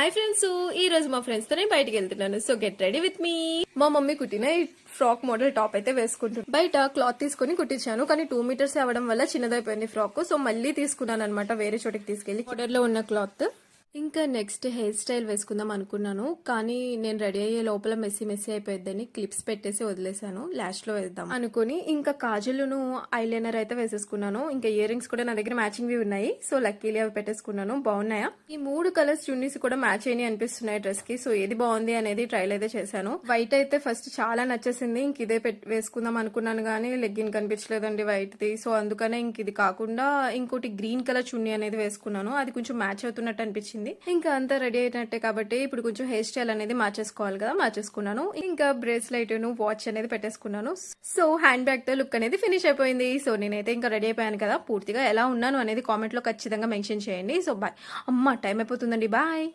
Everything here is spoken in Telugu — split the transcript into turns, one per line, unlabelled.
హాయ్ ఫ్రెండ్స్, ఈ రోజు మా ఫ్రెండ్స్ తో బయటికి వెళ్తున్నాను. So get ready with me. మా మమ్మీ కుట్టిన ఈ ఫ్రాక్ మోడల్ టాప్ అయితే వేసుకుంటాను. బయట క్లాత్ తీసుకుని కుట్టించాను, కానీ 2 మీటర్స్ అవ్వడం వల్ల చిన్నదైపోయింది ఫ్రాక్. సో మళ్ళీ తీసుకున్నాను అనమాట, వేరే చోటికి తీసుకెళ్లి. మోడల్ లో ఉన్న క్లాత్. ఇంకా నెక్స్ట్ హెయిర్ స్టైల్ వేసుకుందాం అనుకున్నాను, కానీ నేను రెడీ అయ్యే లోపల మెస్సీ అయిపోయిద్దని క్లిప్స్ పెట్టేసి వదిలేసాను. లాష్ లో వేద్దాం అనుకుని ఇంకా కాజులను ఐలైనర్ అయితే వేసేసుకున్నాను. ఇంకా ఇయర్ రింగ్స్ కూడా నా దగ్గర మ్యాచింగ్ వి ఉన్నాయి. సో లక్కీలీ అవి పెట్టేసుకున్నాను. బాగున్నాయా? ఈ 3 కలర్స్ చున్నీస్ కూడా మ్యాచ్ అయినాయి అనిపిస్తున్నాయి డ్రెస్ కి. సో ఏది బాగుంది అనేది ట్రైల్ అయితే చేశాను. వైట్ అయితే ఫస్ట్ చాలా నచ్చేసింది. ఇంక ఇదే వేసుకుందాం అనుకున్నాను, కానీ లెగ్గిన్ కనిపించలేదండి వైట్ ది. సో అందుకనే ఇంక ఇది కాకుండా ఇంకోటి గ్రీన్ కలర్ చున్నీ అనేది వేసుకున్నాను. అది కొంచెం మ్యాచ్ అవుతున్నట్టు అనిపించింది. ఇంకా అంతా రెడీ అయినట్టే కాబట్టి ఇప్పుడు కొంచెం హెయిర్ స్టైల్ అనేది మార్చేసుకోవాలి కదా, మార్చేసుకున్నాను. ఇంకా బ్రేస్లెట్ వాచ్ అనేది పెట్టేసుకున్నాను. సో హ్యాండ్ బ్యాగ్ తో లుక్ అనేది ఫినిష్ అయిపోయింది. సో నేనైతే ఇంకా రెడీ అయిపోయాను కదా. పూర్తిగా ఎలా ఉన్నాను అనేది కామెంట్ లో ఖచ్చితంగా మెన్షన్ చేయండి. So bye. అమ్మ టైం అయిపోతుందండి, బాయ్.